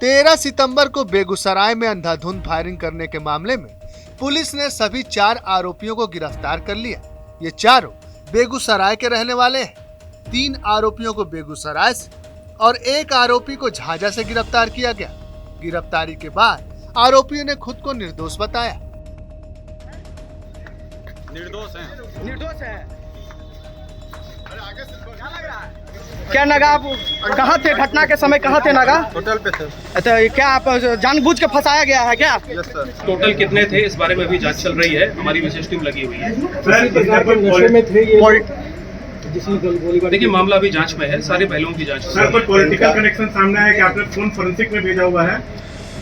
13 सितंबर को बेगूसराय में अंधाधुंध फायरिंग करने के मामले में पुलिस ने सभी 4 आरोपियों को गिरफ्तार कर लिया। ये चारों बेगूसराय के रहने वाले हैं। 3 आरोपियों को बेगूसराय से और 1 आरोपी को झाझा से गिरफ्तार किया गया। गिरफ्तारी के बाद आरोपियों ने खुद को निर्दोष बताया। निर्दोष है। क्या नागा, आप कहाँ थे? घटना के समय कहाँ थे नागा? होटल पे थे। अच्छा, क्या आप जानबूझ के फंसाया गया है क्या? Yes sir. टोटल कितने थे इस बारे में अभी जांच चल रही है। हमारी विशेष टीम लगी हुई है। देखिए, मामला अभी जांच में है, सारे पहलुओं की जांच। सर, कोई पॉलिटिकल कनेक्शन सामने आया कि आपने फोन फोरेंसिक में भेजा हुआ है?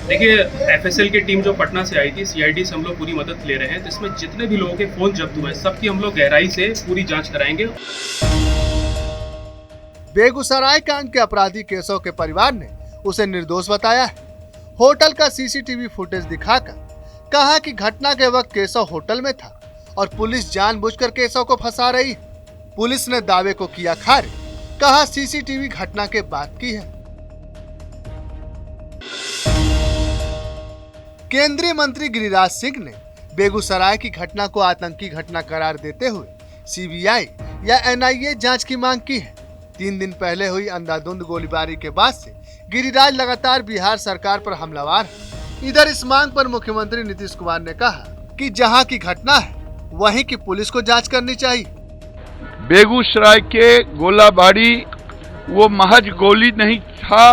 देखिए, एफएसएल की टीम जो पटना से आई थी, सीआईडी से हम लोग पूरी मदद ले रहे हैं। तो इसमें जितने भी लोगों के फोन जब्त हुए हैं, सबकी हम लोग गहराई से पूरी जांच कराएंगे। बेगूसराय कांड के अपराधी केशव के परिवार ने उसे निर्दोष बताया है। होटल का सीसीटीवी फुटेज दिखाकर कहा कि घटना के वक्त केशव होटल में था और पुलिस जानबूझकर केशव को फंसा रही है। पुलिस ने दावे को किया खारिज, कहा सीसीटीवी घटना के बाद की है। केंद्रीय मंत्री गिरिराज सिंह ने बेगूसराय की घटना को आतंकी घटना करार देते हुए सीबीआई या एनआईए जांच की मांग की है। 3 दिन पहले हुई अंधाधुंध गोलीबारी के बाद से गिरिराज लगातार बिहार सरकार पर हमलावर है। इधर इस मांग पर मुख्यमंत्री नीतीश कुमार ने कहा कि जहां की घटना है वहीं की पुलिस को जांच करनी चाहिए। बेगूसराय के गोलाबारी वो महज गोली नहीं था,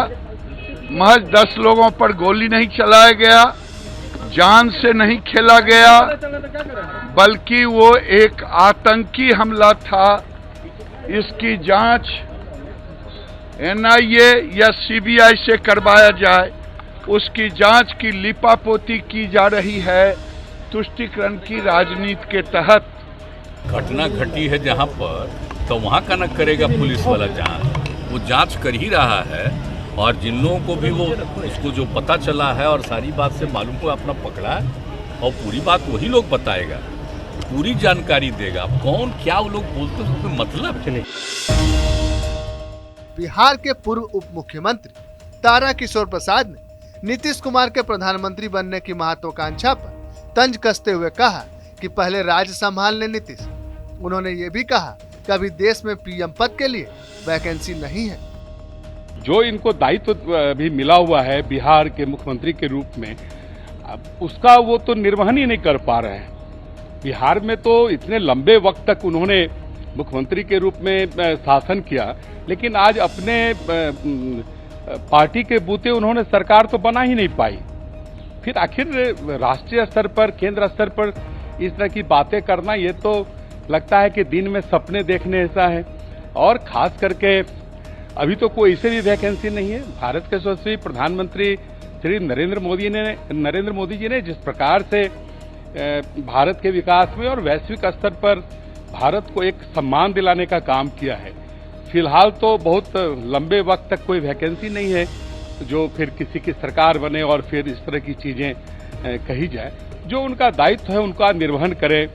महज 10 लोगों पर गोली नहीं चलाया गया, जान से नहीं खेला गया, बल्कि वो एक आतंकी हमला था। इसकी जांच एनआईए या सीबीआई से करवाया जाए। उसकी जांच की लिपापोती की जा रही है तुष्टीकरण की राजनीति के तहत। घटना घटी है जहां पर, तो वहां का न करेगा पुलिस वाला जांच। वो जांच कर ही रहा है और जिन लोगों को भी वो उसको जो पता चला है और सारी बात से मालूम को अपना पकड़ा है और पूरी बात वही लोग बताएगा, पूरी जानकारी देगा। कौन क्या वो लोग बोलते हैं उसमें मतलब नहीं। बिहार के पूर्व उप मुख्यमंत्री तारा किशोर प्रसाद ने नीतीश कुमार के प्रधानमंत्री बनने की महत्वाकांक्षा पर तंज कसते हुए कहा कि पहले राज्य संभाल ले नीतीश। उन्होंने ये भी कहा कि अभी देश में पीएम पद के लिए वैकेंसी नहीं है। जो इनको दायित्व भी मिला हुआ है बिहार के मुख्यमंत्री के रूप में, उसका वो तो निर्वहन ही नहीं कर पा रहे हैं। बिहार में तो इतने लंबे वक्त तक उन्होंने मुख्यमंत्री के रूप में शासन किया, लेकिन आज अपने पार्टी के बूते उन्होंने सरकार तो बना ही नहीं पाई। फिर आखिर राष्ट्रीय स्तर पर, केंद्र स्तर पर इस तरह की बातें करना, ये तो लगता है कि दिन में सपने देखने ऐसा है। और खास करके अभी तो कोई ऐसे भी वैकेंसी नहीं है। भारत के यशस्वी प्रधानमंत्री श्री नरेंद्र मोदी जी ने जिस प्रकार से भारत के विकास में और वैश्विक स्तर पर भारत को एक सम्मान दिलाने का काम किया है, फिलहाल तो बहुत लंबे वक्त तक कोई वैकेंसी नहीं है जो फिर किसी की सरकार बने और फिर इस तरह की चीजें कही जाए। जो उनका दायित्व है उनका निर्वहन करे।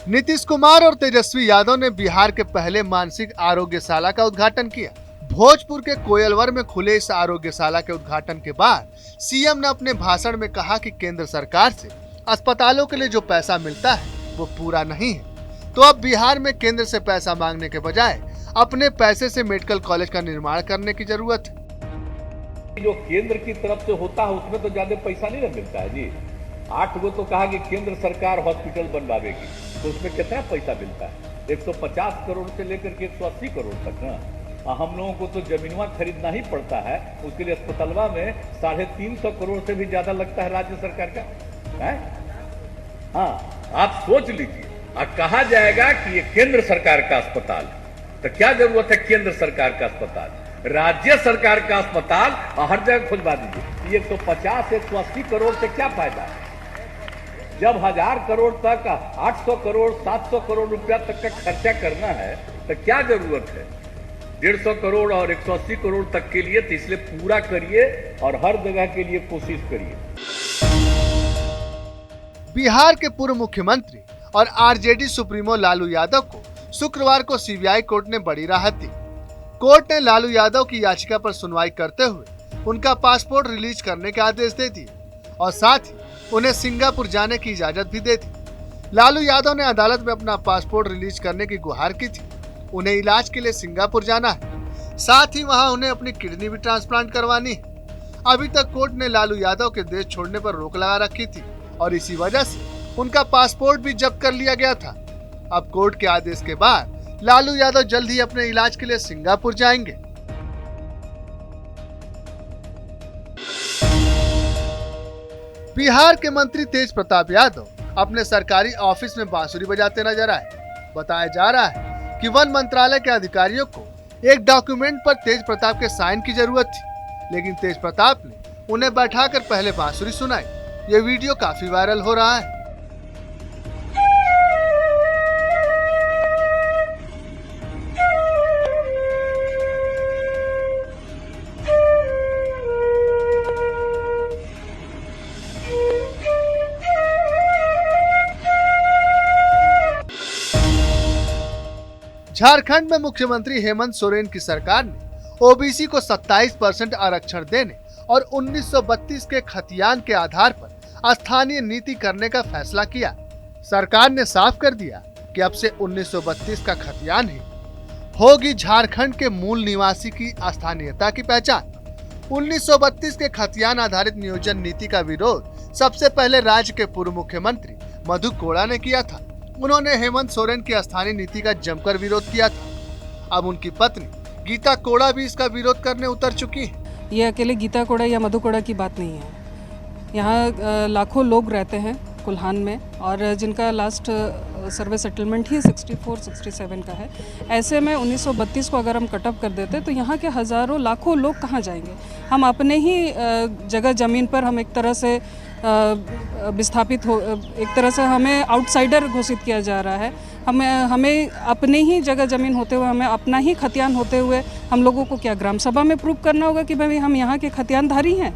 नीतीश कुमार और तेजस्वी यादव ने बिहार के पहले मानसिक आरोग्यशाला का उद्घाटन किया। भोजपुर के कोयलवर में खुले इस आरोग्यशाला के उद्घाटन के बाद सीएम ने अपने भाषण में कहा कि केंद्र सरकार से अस्पतालों के लिए जो पैसा मिलता है वो पूरा नहीं है, तो अब बिहार में केंद्र से पैसा मांगने के बजाय अपने पैसे से मेडिकल कॉलेज का निर्माण करने की जरूरत है। जो केंद्र की तरफ से होता है उसमें तो ज्यादा पैसा नहीं न मिलता है जी। 8 गो तो कहा कि केंद्र सरकार हॉस्पिटल बनवाएगी, तो उसमें कितना पैसा मिलता है? 150 करोड़ से लेकर के 180 करोड़ तक ना। हम लोगों को तो जमीनवा खरीदना ही पड़ता है, उसके लिए अस्पतालवा में 350 करोड़ से भी ज्यादा लगता है राज्य सरकार का है। हाँ, आप सोच लीजिए, कहा जाएगा कि ये केंद्र सरकार का अस्पताल, तो क्या जरूरत है केंद्र सरकार का अस्पताल? राज्य सरकार का अस्पताल हर जगह खुलवा दीजिए। 150 180 करोड़ से क्या फायदा है? जब 1000 करोड़ तक, 800 करोड़ 700 करोड़ रुपया तक का खर्चा करना है तो क्या जरूरत है 150 करोड़ और 180 करोड़ तक के लिए? तो इसलिए पूरा करिए और हर जगह के लिए कोशिश करिए। बिहार के पूर्व मुख्यमंत्री और आरजेडी सुप्रीमो लालू यादव को शुक्रवार को सीबीआई कोर्ट ने बड़ी राहत दी। कोर्ट ने लालू यादव की याचिका पर सुनवाई करते हुए उनका पासपोर्ट रिलीज करने के आदेश दे दिए और साथ ही उन्हें सिंगापुर जाने की इजाजत भी दे दी। लालू यादव ने अदालत में अपना पासपोर्ट रिलीज करने की गुहार की थी। उन्हें इलाज के लिए सिंगापुर जाना है, साथ ही वहां उन्हें अपनी किडनी भी ट्रांसप्लांट करवानी है। अभी तक कोर्ट ने लालू यादव के देश छोड़ने पर रोक लगा रखी थी और इसी वजह से उनका पासपोर्ट भी जब्त कर लिया गया था। अब कोर्ट के आदेश के बाद लालू यादव जल्द ही अपने इलाज के लिए सिंगापुर जाएंगे। बिहार के मंत्री तेज प्रताप यादव अपने सरकारी ऑफिस में बांसुरी बजाते नजर आए। बताया जा रहा है कि वन मंत्रालय के अधिकारियों को एक डॉक्यूमेंट पर तेज प्रताप के साइन की जरूरत थी, लेकिन तेज प्रताप ने उन्हें बैठाकर पहले बांसुरी सुनाई। ये वीडियो काफी वायरल हो रहा है। झारखंड में मुख्यमंत्री हेमंत सोरेन की सरकार ने ओबीसी को 27% आरक्षण देने और 1932 के खतियान के आधार पर स्थानीय नीति करने का फैसला किया। सरकार ने साफ कर दिया कि अब से 1932 का खतियान ही होगी झारखंड के मूल निवासी की स्थानीयता की पहचान। 1932 के खतियान आधारित नियोजन नीति का विरोध सबसे पहले राज्य के पूर्व मुख्यमंत्री मधु कोड़ा ने किया था। उन्होंने हेमंत सोरेन की स्थानीय नीति का जमकर विरोध किया था। अब उनकी पत्नी गीता कोड़ा भी इसका विरोध करने उतर चुकी है। ये अकेले गीता कोड़ा या मधु कोड़ा की बात नहीं है। यहाँ लाखों लोग रहते हैं कुल्हान में और जिनका लास्ट सर्वे सेटलमेंट ही 64-67 का है। ऐसे में 1932 को अगर हम कटअप कर देते तो यहाँ के हज़ारों लाखों लोग कहाँ जाएंगे। हम अपने ही जगह ज़मीन पर हम एक तरह से विस्थापित हो, एक तरह से हमें आउटसाइडर घोषित किया जा रहा है। हमें अपने ही जगह ज़मीन होते हुए, हमें अपना ही खतियान होते हुए हम लोगों को क्या ग्राम सभा में प्रूव करना होगा कि भाई हम यहाँ के खतियानधारी हैं।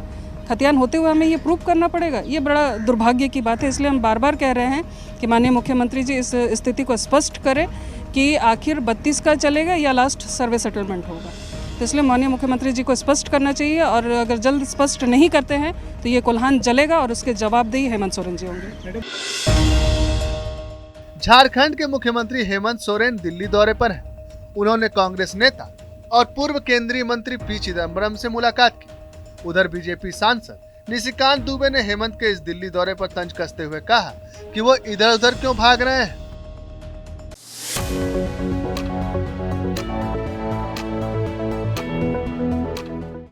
खतियान होते हुए हमें ये प्रूव करना पड़ेगा। ये बड़ा दुर्भाग्य की बात है। इसलिए हम बार बार कह रहे हैं कि माननीय मुख्यमंत्री जी इस स्थिति को स्पष्ट करें कि आखिर 32 का चलेगा या लास्ट सर्वे सेटलमेंट होगा। तो इसलिए माननीय मुख्यमंत्री जी को स्पष्ट करना चाहिए और अगर जल्द स्पष्ट नहीं करते हैं तो ये कोल्हान जलेगा और उसके जवाबदेही हेमंत सोरेन जी होंगे। झारखंड के मुख्यमंत्री हेमंत सोरेन दिल्ली दौरे पर हैं। उन्होंने कांग्रेस नेता और पूर्व केंद्रीय मंत्री पी चिदम्बरम से मुलाकात की। उधर बीजेपी सांसद निशिकांत दुबे ने हेमंत के इस दिल्ली दौरे पर तंज कसते हुए कहा कि वो इधर उधर क्यों भाग रहे हैं।